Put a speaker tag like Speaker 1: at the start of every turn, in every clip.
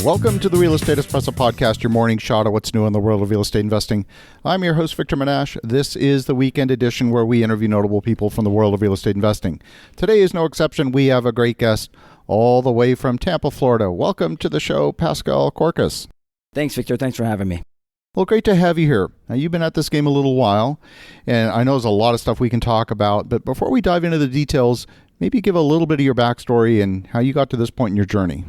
Speaker 1: Welcome to the Real Estate Espresso Podcast, your morning shot of what's new in the world of real estate investing. I'm your host, Victor Menasce. This is the weekend edition where we interview notable people from the world of real estate investing. Today is no exception. We have a great guest all the way from Tampa, Florida. Welcome to the show, Bascal Korkus.
Speaker 2: Thanks, Victor. Thanks for having me.
Speaker 1: Well, great to have you here. Now, you've been at this game a little while, and I know there's a lot of stuff we can talk about, but before we dive into the details, maybe give a little bit of your backstory and how you got to this point in your journey.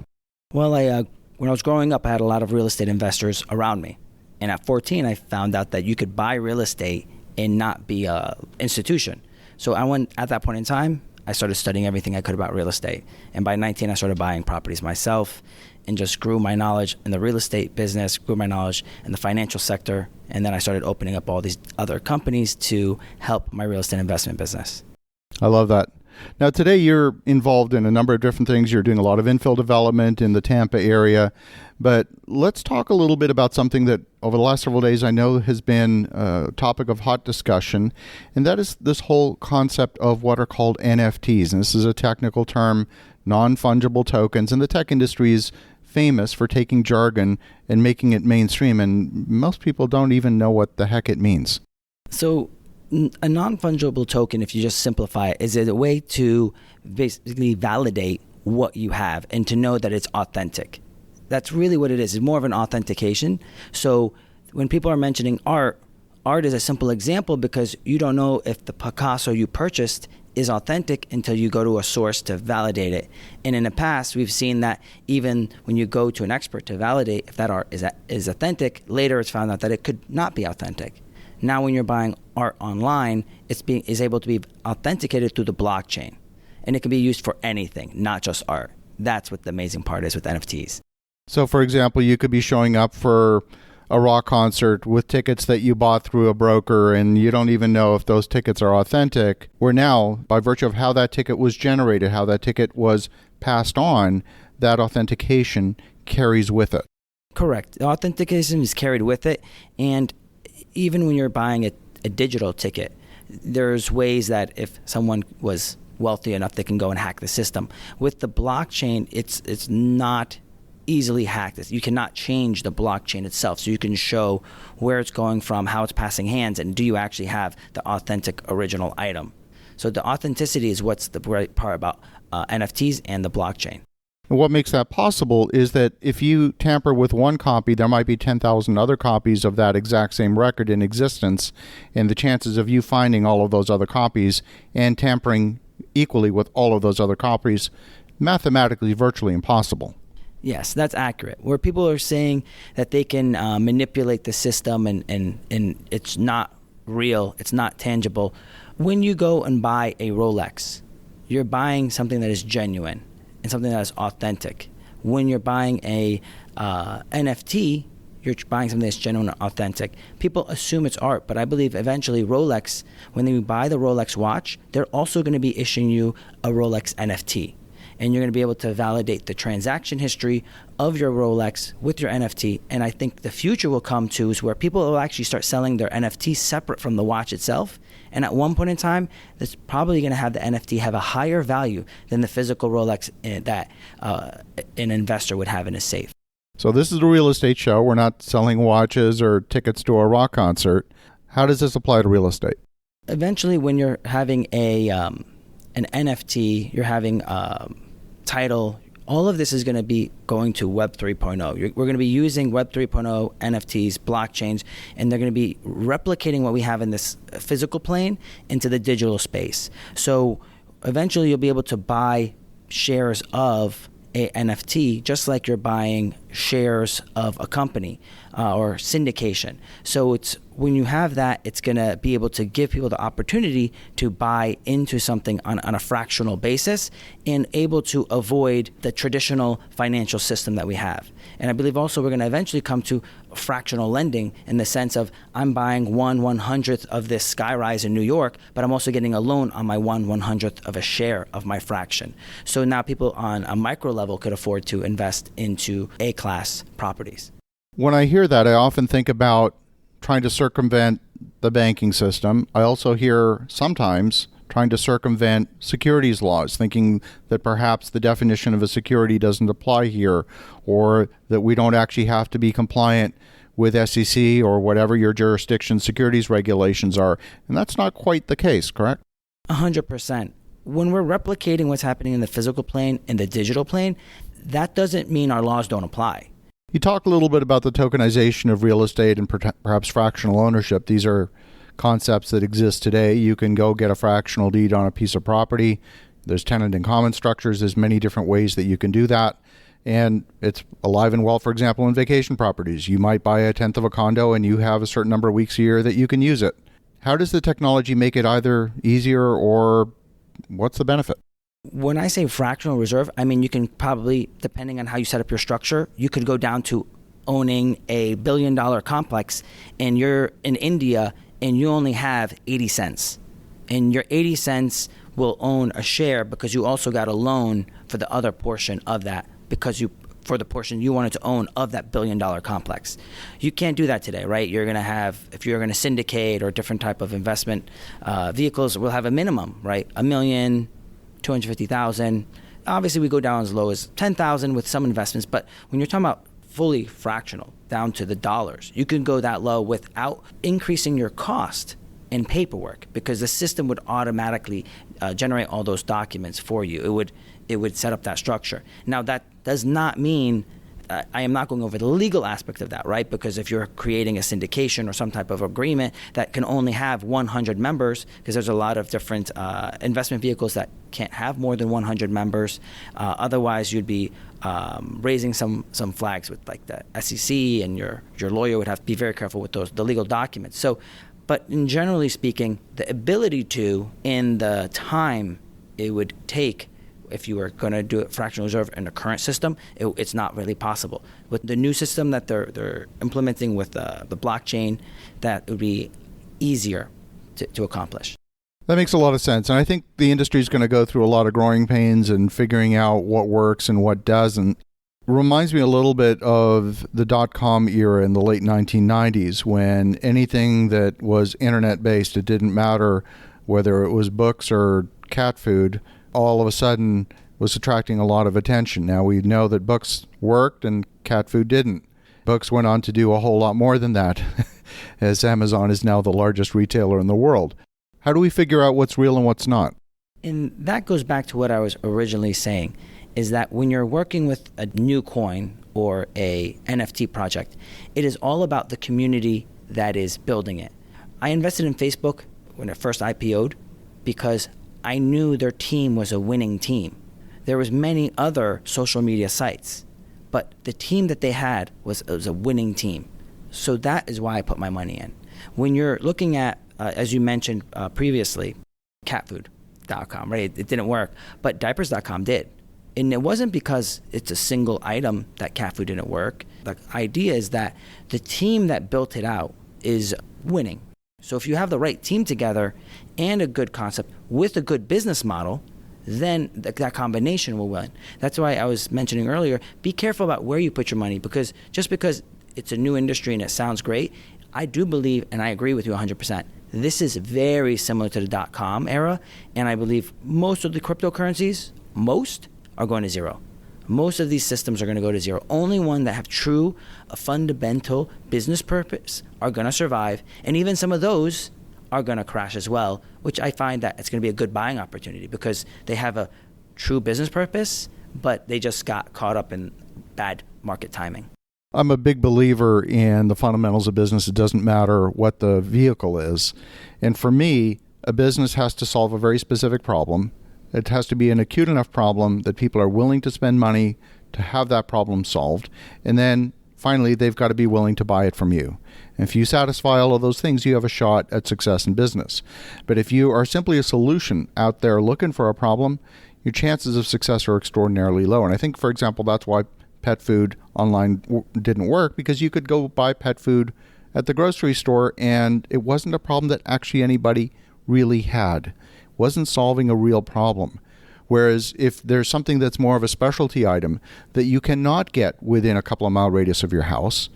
Speaker 2: Well, when I was growing up, I had a lot of real estate investors around me. And at 14, I found out that you could buy real estate and not be an institution. So at that point in time, I started studying everything I could about real estate. And by 19, I started buying properties myself and just grew my knowledge in the real estate business, grew my knowledge in the financial sector. And then I started opening up all these other companies to help my real estate investment business.
Speaker 1: I love that. Now, today you're involved in a number of different things. You're doing a lot of infill development in the Tampa area. But let's talk a little bit about something that over the last several days I know has been a topic of hot discussion, and that is this whole concept of what are called NFTs. And this is a technical term, non-fungible tokens, and the tech industry is famous for taking jargon and making it mainstream, and most people don't even know what the heck it means.
Speaker 2: So a non-fungible token, if you just simplify it, is a way to basically validate what you have and to know that it's authentic. That's really what it is. It's more of an authentication. So when people are mentioning art is a simple example because you don't know if the Picasso you purchased is authentic until you go to a source to validate it. And in the past, we've seen that even when you go to an expert to validate if that art is authentic, later it's found out that it could not be authentic. Now, when you're buying art online, is able to be authenticated through the blockchain, and it can be used for anything, not just art. That's what the amazing part is with NFTs.
Speaker 1: So, for example, you could be showing up for a rock concert with tickets that you bought through a broker, and you don't even know if those tickets are authentic. Where now, by virtue of how that ticket was generated, how that ticket was passed on, that authentication carries with it.
Speaker 2: Correct. The authentication is carried with it, and even when you're buying a digital ticket, there's ways that if someone was wealthy enough, they can go and hack the system. With the blockchain, it's not easily hacked. You cannot change the blockchain itself, so you can show where it's going from, how it's passing hands, and do you actually have the authentic original item. So the authenticity is what's the great part about NFTs and the blockchain.
Speaker 1: And what makes that possible is that if you tamper with one copy, there might be 10,000 other copies of that exact same record in existence, and the chances of you finding all of those other copies and tampering equally with all of those other copies, mathematically virtually impossible.
Speaker 2: Yes, that's accurate. Where people are saying that they can manipulate the system and it's not real, it's not tangible. When you go and buy a Rolex, you're buying something that is genuine and something that is authentic. When you're buying a NFT, you're buying something that's genuine and authentic. People assume it's art, but I believe eventually Rolex, when they buy the Rolex watch, they're also going to be issuing you a Rolex NFT. And you're going to be able to validate the transaction history of your Rolex with your NFT. And I think the future will come to is where people will actually start selling their NFT separate from the watch itself. And at one point in time, that's probably going to have the NFT have a higher value than the physical Rolex that an investor would have in his safe.
Speaker 1: So this is a real estate show. We're not selling watches or tickets to a rock concert. How does this apply to real estate?
Speaker 2: Eventually, when you're having an NFT, you're having title, all of this is going to be going to Web 3.0. We're going to be using Web 3.0 NFTs, blockchains, and they're going to be replicating what we have in this physical plane into the digital space. So eventually you'll be able to buy shares of a NFT just like you're buying shares of a company or syndication. So it's when you have that, it's going to be able to give people the opportunity to buy into something on a fractional basis and able to avoid the traditional financial system that we have. And I believe also we're going to eventually come to fractional lending in the sense of I'm buying 1/100th of this skyrise in New York, but I'm also getting a loan on my 1/100th of a share of my fraction. So now people on a micro level could afford to invest into A-class properties.
Speaker 1: When I hear that, I often think about trying to circumvent the banking system. I also hear sometimes trying to circumvent securities laws, thinking that perhaps the definition of a security doesn't apply here, or that we don't actually have to be compliant with SEC or whatever your jurisdiction's securities regulations are. And that's not quite the case, correct?
Speaker 2: 100%. When we're replicating what's happening in the physical plane and the digital plane, that doesn't mean our laws don't apply.
Speaker 1: You talk a little bit about the tokenization of real estate and perhaps fractional ownership. These are concepts that exist today. You can go get a fractional deed on a piece of property. There's tenant in common structures. There's many different ways that you can do that. And it's alive and well, for example, in vacation properties. You might buy a tenth of a condo and you have a certain number of weeks a year that you can use it. How does the technology make it either easier, or what's the benefit?
Speaker 2: When I say fractional reserve, I mean you can probably, depending on how you set up your structure, you could go down to owning a $1 billion complex and you're in India and you only have 80 cents. And your 80 cents will own a share because you also got a loan for the other portion of that, because for the portion you wanted to own of that $1 billion complex. You can't do that today, right? You're going to have, if you're going to syndicate or different type of investment vehicles, we'll have a minimum, right? $1,250,000. Obviously, we go down as low as $10,000 with some investments, but when you're talking about fully fractional, down to the dollars, you can go that low without increasing your cost in paperwork, because the system would automatically generate all those documents for you. It would set up that structure. Now, that does not mean I am not going over the legal aspect of that, right? Because if you're creating a syndication or some type of agreement that can only have 100 members, because there's a lot of different investment vehicles that can't have more than 100 members. Otherwise, you'd be raising some flags with like the SEC, and your lawyer would have to be very careful with the legal documents. So, but in generally speaking, the ability to, in the time it would take, if you were going to do a fractional reserve in the current system, it's not really possible. With the new system that they're implementing with the blockchain, that would be easier to accomplish.
Speaker 1: That makes a lot of sense. And I think the industry is going to go through a lot of growing pains and figuring out what works and what doesn't. It reminds me a little bit of the dot-com era in the late 1990s, when anything that was internet-based, it didn't matter whether it was books or cat food, all of a sudden was attracting a lot of attention. Now we know that books worked and cat food didn't. Books went on to do a whole lot more than that, as Amazon is now the largest retailer in the world. How do we figure out what's real and what's not?
Speaker 2: And that goes back to what I was originally saying, is that when you're working with a new coin or a NFT project, it is all about the community that is building it. I invested in Facebook when it first IPO'd because I knew their team was a winning team. There was many other social media sites, but the team that they had was a winning team. So that is why I put my money in. When you're looking at, as you mentioned previously, catfood.com, right? It didn't work, but diapers.com did. And it wasn't because it's a single item that cat food didn't work. The idea is that the team that built it out is winning. So if you have the right team together and a good concept with a good business model, then that combination will win. That's why I was mentioning earlier, be careful about where you put your money, because just because it's a new industry and it sounds great, I do believe, and I agree with you 100%, this is very similar to the dot-com era, and I believe most of the cryptocurrencies, are going to zero. Most of these systems are going to go to zero. Only one that have true, fundamental business purpose are going to survive. And even some of those are going to crash as well, which I find that it's going to be a good buying opportunity because they have a true business purpose, but they just got caught up in bad market timing.
Speaker 1: I'm a big believer in the fundamentals of business. It doesn't matter what the vehicle is. And for me, a business has to solve a very specific problem. It has to be an acute enough problem that people are willing to spend money to have that problem solved. And then finally, they've got to be willing to buy it from you. And if you satisfy all of those things, you have a shot at success in business. But if you are simply a solution out there looking for a problem, your chances of success are extraordinarily low. And I think, for example, that's why pet food online didn't work, because you could go buy pet food at the grocery store and it wasn't a problem that actually anybody really had. Wasn't solving a real problem. Whereas if there's something that's more of a specialty item that you cannot get within a couple of mile radius of your house,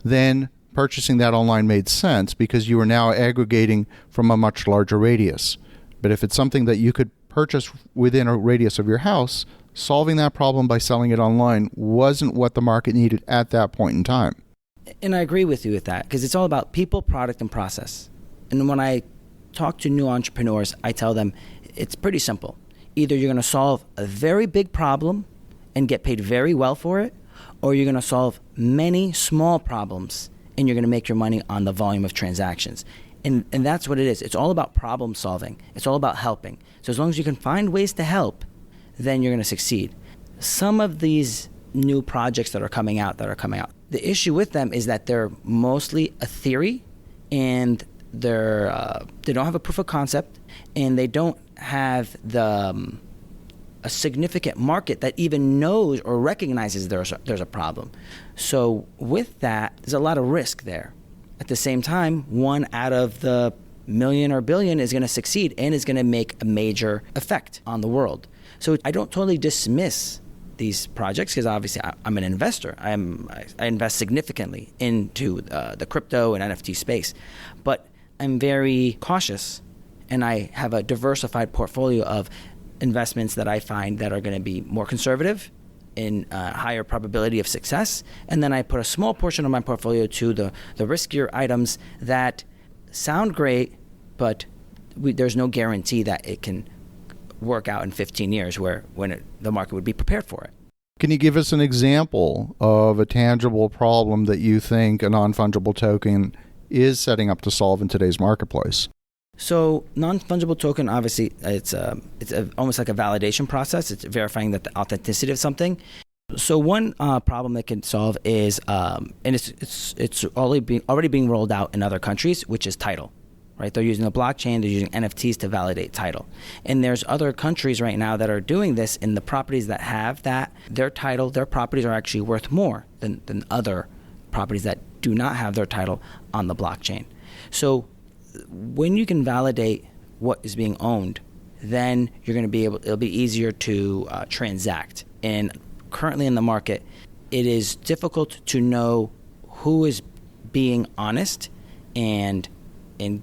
Speaker 1: then purchasing that online made sense because you are now aggregating from a much larger radius. But if it's something that you could purchase within a radius of your house, solving that problem by selling it online wasn't what the market needed at that point in time.
Speaker 2: And I agree with you with that, because it's all about people, product, and process. And when I talk to new entrepreneurs, I tell them it's pretty simple. Either you're going to solve a very big problem and get paid very well for it, or you're going to solve many small problems and you're going to make your money on the volume of transactions. And that's what it is. It's all about problem solving. It's all about helping. So as long as you can find ways to help, then you're going to succeed. Some of these new projects that are coming out, the issue with them is that they're mostly a theory, and they don't have a proof of concept, and they don't have a significant market that even knows or recognizes there's a problem. So with that, there's a lot of risk there. At the same time, one out of the million or billion is going to succeed and is going to make a major effect on the world. So I don't totally dismiss these projects, because obviously I'm an investor. I invest significantly into the crypto and NFT space, but I'm very cautious, and I have a diversified portfolio of investments that I find that are going to be more conservative, in higher probability of success, and then I put a small portion of my portfolio to the riskier items that sound great, but there's no guarantee that it can work out in 15 years when the market would be prepared for it.
Speaker 1: Can you give us an example of a tangible problem that you think a non-fungible token is setting up to solve in today's marketplace?
Speaker 2: So non-fungible token, obviously, it's almost like a validation process. It's verifying that the authenticity of something. So one problem it can solve is, and it's already being rolled out in other countries, which is title. Right? They're using the blockchain, they're using NFTs to validate title. And there's other countries right now that are doing this, and the properties that have that, their title, their properties are actually worth more than other properties that do not have their title on the blockchain. So when you can validate what is being owned, then you're going to be it'll be easier to transact. And currently in the market, it is difficult to know who is being honest and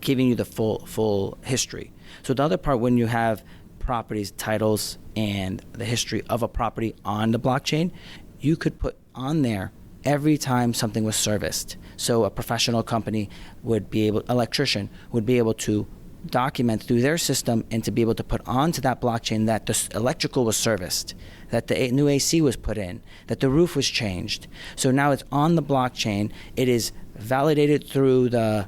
Speaker 2: giving you the full history. So the other part, when you have properties, titles, and the history of a property on the blockchain, you could put on there every time something was serviced. So a professional company electrician would be able to document through their system and to be able to put onto that blockchain that the electrical was serviced, that the new AC was put in, that the roof was changed. So now it's on the blockchain. It is validated through the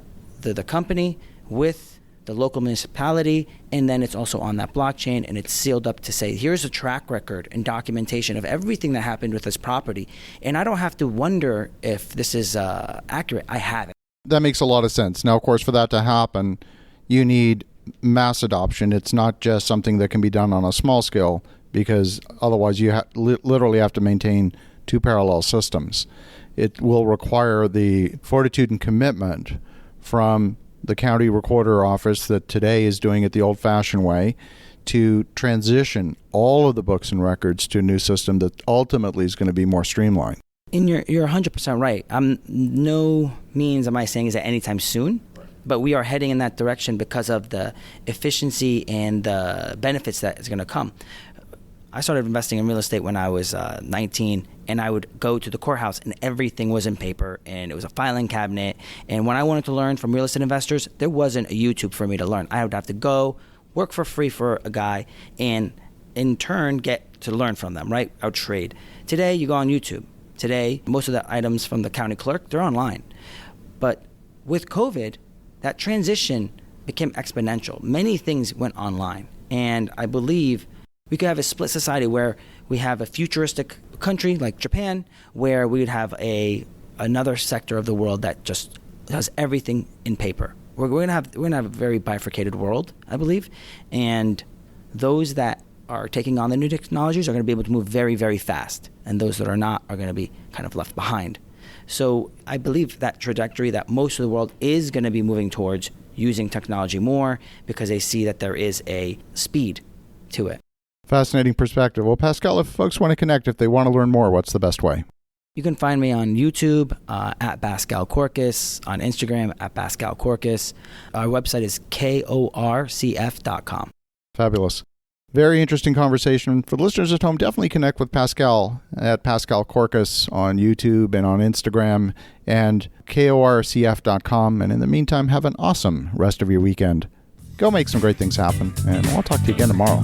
Speaker 2: company with the local municipality, and then it's also on that blockchain, and it's sealed up to say, here's a track record and documentation of everything that happened with this property. And I don't have to wonder if this is accurate. I have it.
Speaker 1: That makes a lot of sense. Now, of course, for that to happen, you need mass adoption. It's not just something that can be done on a small scale, because otherwise you literally have to maintain two parallel systems. It will require the fortitude and commitment from the county recorder office that today is doing it the old-fashioned way to transition all of the books and records to a new system that ultimately is going to be more streamlined.
Speaker 2: And you're 100% right. No means am I saying is that anytime soon, but we are heading in that direction because of the efficiency and the benefits that is going to come. I started investing in real estate when I was 19, and I would go to the courthouse, and everything was in paper, and it was a filing cabinet. And when I wanted to learn from real estate investors, there wasn't a YouTube for me to learn. I would have to go work for free for a guy, and in turn get to learn from them, right? I would trade. Today, you go on YouTube. Today, most of the items from the county clerk, they're online. But with COVID, that transition became exponential. Many things went online, and I believe we could have a split society where we have a futuristic country like Japan, where we would have another sector of the world that just has everything in paper. We're gonna have a very bifurcated world, I believe, and those that are taking on the new technologies are going to be able to move very, very fast, and those that are not are going to be kind of left behind. So I believe that trajectory that most of the world is going to be moving towards using technology more because they see that there is a speed to it.
Speaker 1: Fascinating perspective. Well, Bascal, if folks want to connect, if they want to learn more, what's the best way?
Speaker 2: You can find me on YouTube at Bascal Korkus, on Instagram at Bascal Korkus. Our website is korcf.com.
Speaker 1: Fabulous. Very interesting conversation. For the listeners at home, definitely connect with Bascal at Bascal Korkus on YouTube and on Instagram and korcf.com. And in the meantime, have an awesome rest of your weekend. Go make some great things happen, and I'll talk to you again tomorrow.